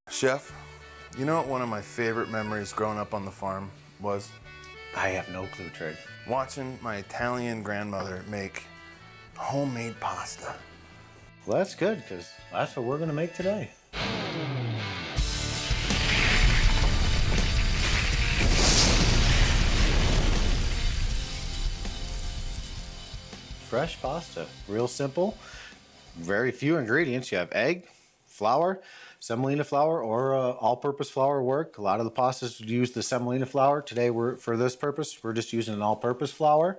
Chef, you know what one of my favorite memories growing up on the farm was? I have no clue, Trig. Watching my Italian grandmother make homemade pasta. Well, that's good, because that's what we're going to make today. Fresh pasta, real simple, very few ingredients. You have egg, flour, semolina flour, or all-purpose flour work. A lot of the pastas use the semolina flour. Today, for this purpose, we're just using an all-purpose flour.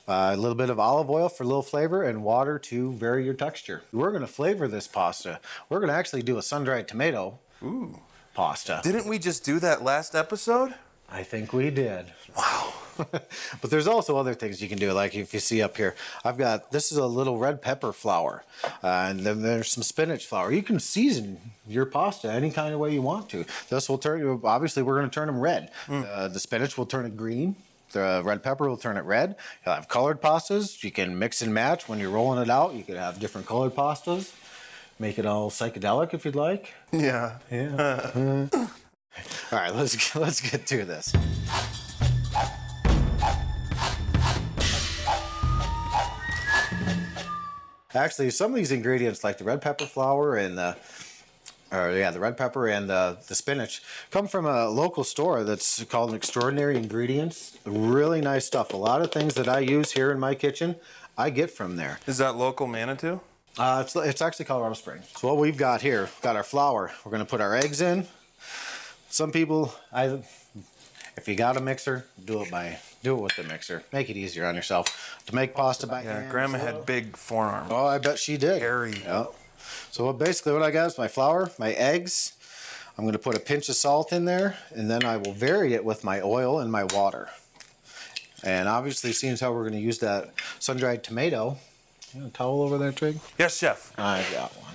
A little bit of olive oil for a little flavor, and water to vary your texture. We're going to flavor this pasta. We're going to actually do a sun-dried tomato pasta. Didn't we just do that last episode? I think we did. Wow. But there's also other things you can do, like if you see up here, this is a little red pepper flour, and then there's some spinach flour. You can season your pasta any kind of way you want to. This will turn, obviously we're going to turn them red. The spinach will turn it green. The red pepper will turn it red. You'll have colored pastas. You can mix and match when you're rolling it out. You can have different colored pastas. Make it all psychedelic if you'd like. Yeah. Yeah. All right, let's get to this. Actually, some of these ingredients, like the red pepper flour and the red pepper and the spinach, come from a local store that's called Extraordinary Ingredients. Really nice stuff. A lot of things that I use here in my kitchen, I get from there. Is that local Manitou? It's actually Colorado Springs. So what we've got here, we've got our flour. We're going to put our eggs in. Some people, if you got a mixer, do it with the mixer. Make it easier on yourself. To make pasta by hand. Yeah, Grandma had big forearms. Oh, I bet she did. Hairy. Yeah. So basically what I got is my flour, my eggs. I'm going to put a pinch of salt in there, and then I will vary it with my oil and my water. And obviously, seeing as how we're going to use that sun-dried tomato, you have a towel over there, Trig? Yes, Chef. I got one.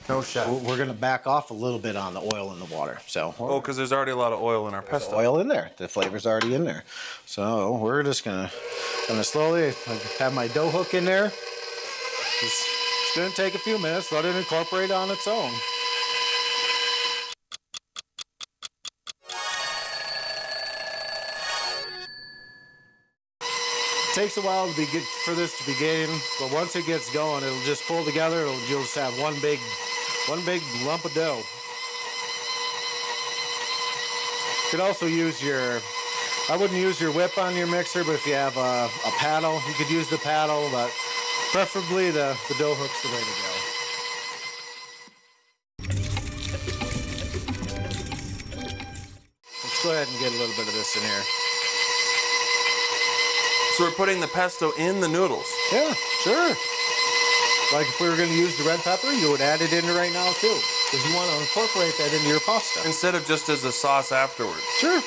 No, Chef. We're going to back off a little bit on the oil and the water. So. Oh, because there's already a lot of oil in our pesto. Oil in there. The flavor's already in there. So we're just going to slowly have my dough hook in there. It's going to take a few minutes. Let it incorporate on its own. It takes a while for this to begin, but once it gets going, it'll just pull together. You'll just have one big lump of dough. You could also use I wouldn't use your whip on your mixer, but if you have a paddle, you could use the paddle, but preferably the dough hook's the way to go. Let's go ahead and get a little bit of this in here. So we're putting the pesto in the noodles? Yeah, sure. Like if we were going to use the red pepper, you would add it in right now too, because you want to incorporate that into your pasta. Instead of just as a sauce afterwards? Sure.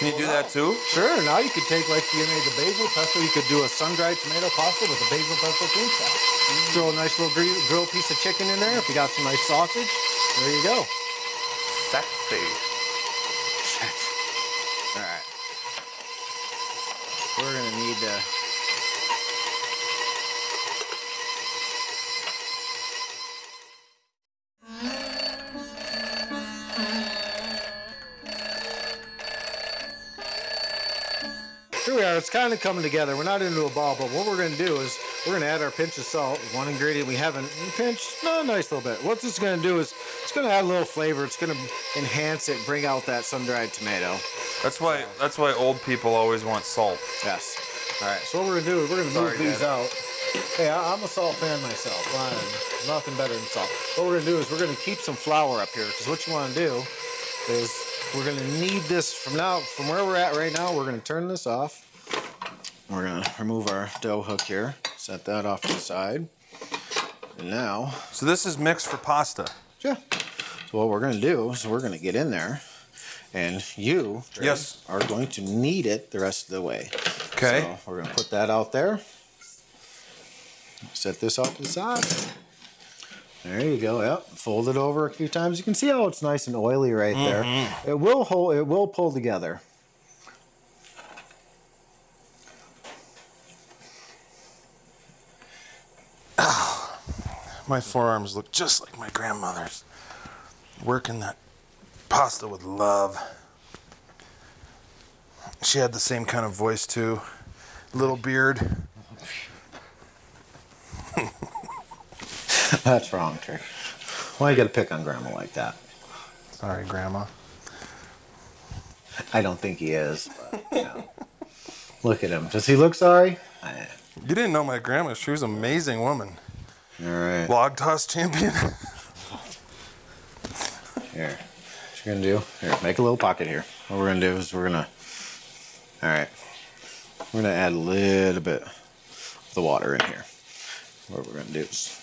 Can you do that too? Sure. Now you could take, like you made the basil pesto, you could do a sun-dried tomato pasta with a basil pesto cream sauce. Throw a nice little grilled piece of chicken in there. If you got some nice sausage, there you go. Sexy. All right. We're going to need to... Here we are, it's kind of coming together. We're not into a ball, but what we're going to do is we're going to add our pinch of salt, one ingredient we haven't pinched, a nice little bit. What this is going to do is it's going to add a little flavor. It's going to enhance it, bring out that sun-dried tomato. That's why old people always want salt. Yes. All right, so what we're going to do is we're going to move these out. Hey, I'm a salt fan myself. Nothing better than salt. What we're going to do is we're going to keep some flour up here, because what you want to do is we're going to knead this from where we're at right now. We're going to turn this off. We're going to remove our dough hook here, set that off to the side. And now... So this is mixed for pasta? Yeah. So what we're going to do is we're going to get in there, and you are going to knead it the rest of the way. Okay. So we're going to put that out there. Set this off to the side. There you go. Yep. Fold it over a few times. You can see how it's nice and oily right there. It will pull together. My forearms look just like my grandmother's. Working that pasta with love. She had the same kind of voice too. Little beard. That's wrong, Trick. Why you gotta pick on Grandma like that? Sorry, Grandma. I don't think he is, but, you know. Look at him. Does he look sorry? You didn't know my grandma. She was an amazing woman. All right. Log toss champion. Here. What you're gonna do? Here, make a little pocket here. What we're gonna do is we're gonna... All right. We're gonna add a little bit of the water in here. What we're gonna do is...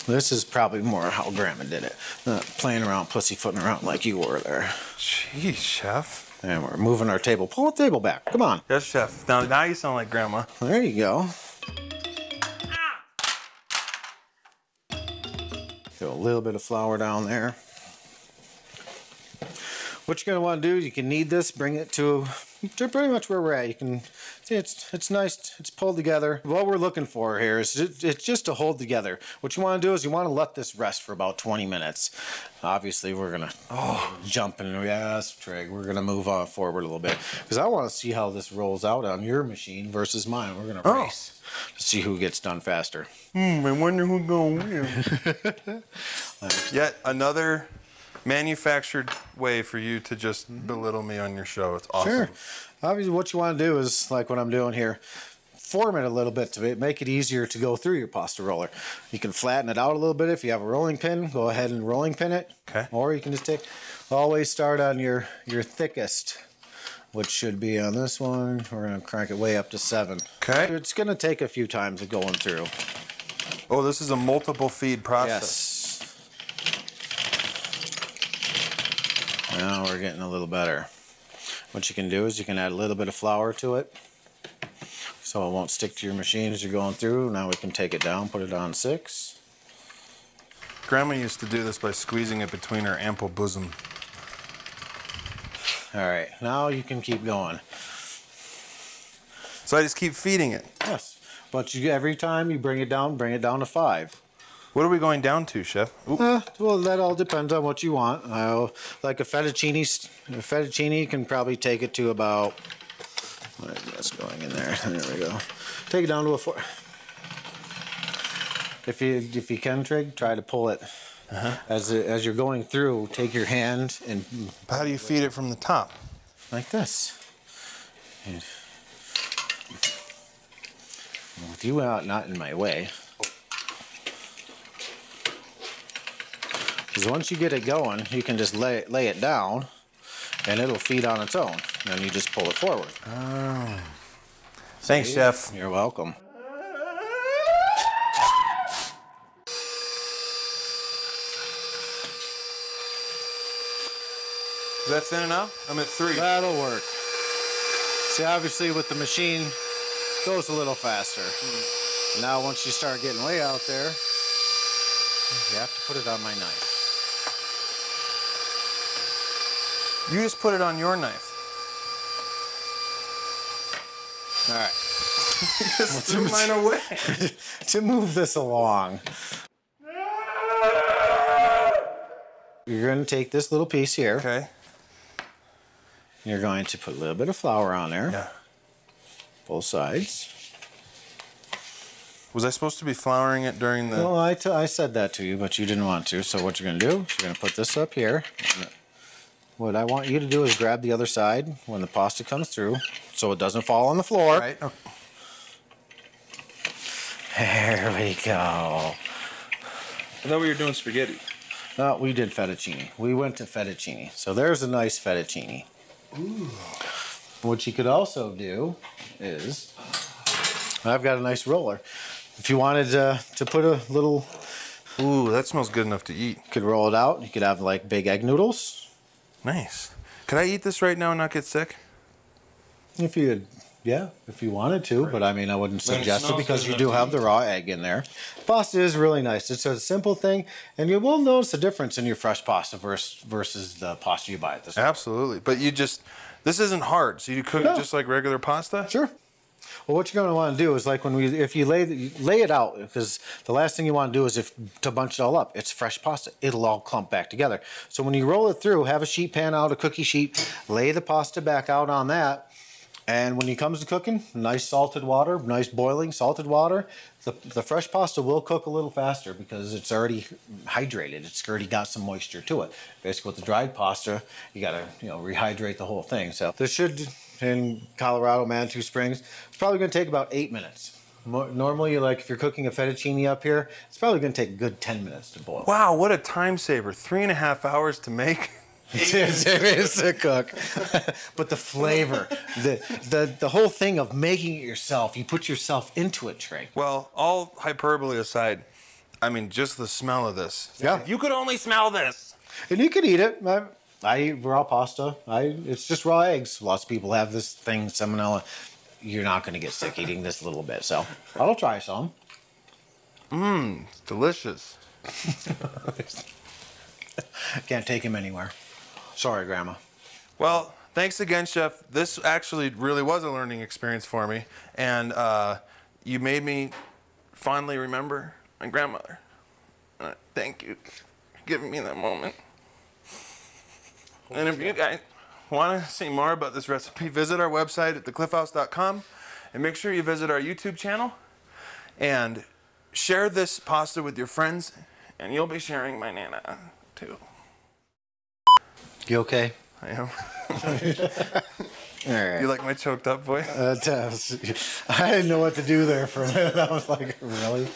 This is probably more how Grandma did it. Not playing around, pussyfooting around like you were there. Jeez, Chef. And we're moving our table. Pull the table back. Come on. Yes, Chef. Now you sound like Grandma. There you go. Throw a little bit of flour down there. What you're gonna want to do is you can knead this, bring it to pretty much where we're at. You can see it's nice, it's pulled together. What we're looking for here is it's just to hold together. What you want to do is you want to let this rest for about 20 minutes. Obviously we're gonna jump in. Yes, Trig, we're gonna move on forward a little bit because I want to see how this rolls out on your machine versus mine. We're gonna race to see who gets done faster. I wonder who's gonna win. Yet another manufactured way for you to just belittle me on your show. It's awesome. Sure. Obviously what you want to do is like what I'm doing here. Form it a little bit to make it easier to go through your pasta roller. You can flatten it out a little bit. If you have a rolling pin, go ahead and rolling pin it. Okay. Or you can just always start on your thickest, which should be on this one. We're going to crank it way up to 7. Okay. It's going to take a few times of going through. Oh, this is a multiple feed process. Yes. Now we're getting a little better. What you can do is you can add a little bit of flour to it so it won't stick to your machine as you're going through. Now we can take it down, put it on 6. Grandma used to do this by squeezing it between her ample bosom. All right, now you can keep going. So I just keep feeding it. Yes, but every time you bring it down to 5. What are we going down to, Chef? Well, that all depends on what you want. Like a fettuccine can probably take it to about, that's going in there. There we go. Take it down to a 4. If you can, Trig, try to pull it. As you're going through, take your hand and... How do you feed it from the top? Like this. And with you out, not in my way. Because once you get it going, you can just lay it down, and it'll feed on its own. Then you just pull it forward. Oh. Thanks, Chef. You're welcome. Is that thin enough? I'm at 3. That'll work. See, obviously with the machine, it goes a little faster. And now once you start getting way out there, you have to put it on my knife. You just put it on your knife. All right. You just threw mine away. To move this along, you're going to take this little piece here. Okay. You're going to put a little bit of flour on there. Yeah. Both sides. Was I supposed to be flouring it during the... Well, I said that to you, but you didn't want to. So what you're going to do is you're going to put this up here. What I want you to do is grab the other side when the pasta comes through so it doesn't fall on the floor. Right. Oh. There we go. I thought we were doing spaghetti. No, we did fettuccine. We went to fettuccine. So there's a nice fettuccine. Ooh. What you could also do is, I've got a nice roller. If you wanted to put a little... Ooh, that smells good enough to eat. You could roll it out. You could have like big egg noodles. Nice. Could I eat this right now and not get sick? If you wanted to, but I mean, I wouldn't suggest it because you do have the raw egg in there. Pasta is really nice. It's a simple thing, and you will notice a difference in your fresh pasta versus the pasta you buy at the store. Absolutely. But this isn't hard, so you cook it just like regular pasta? Sure. Well, what you're going to want to do is like if you lay it out, because the last thing you want to do is to bunch it all up. It's fresh pasta. It'll all clump back together. So when you roll it through, have a sheet pan out, a cookie sheet, lay the pasta back out on that. And when it comes to cooking, nice salted water, nice boiling salted water. The fresh pasta will cook a little faster because it's already hydrated. It's already got some moisture to it. Basically, with the dried pasta, you got to rehydrate the whole thing. So this should, in Colorado, Manitou Springs, it's probably going to take about 8 minutes. Normally, like if you're cooking a fettuccine up here, it's probably going to take a good 10 minutes to boil. Wow, what a time saver! 3.5 hours to make. It is to cook, but the flavor, the whole thing of making it yourself, you put yourself into it, Trey. Well, all hyperbole aside, I mean, just the smell of this. Yeah. If you could only smell this. And you can eat it. I eat raw pasta. It's just raw eggs. Lots of people have this thing, salmonella. You're not going to get sick eating this little bit, so I'll try some. It's delicious. Can't take him anywhere. Sorry, Grandma. Well, thanks again, Chef. This actually really was a learning experience for me, and you made me fondly remember my grandmother. Thank you for giving me that moment. And if you guys want to see more about this recipe, visit our website at thecliffhouse.com, and make sure you visit our YouTube channel and share this pasta with your friends, and you'll be sharing my Nana too. You okay? I am. All right. You like my choked up voice? I didn't know what to do there for a minute. I was like, really?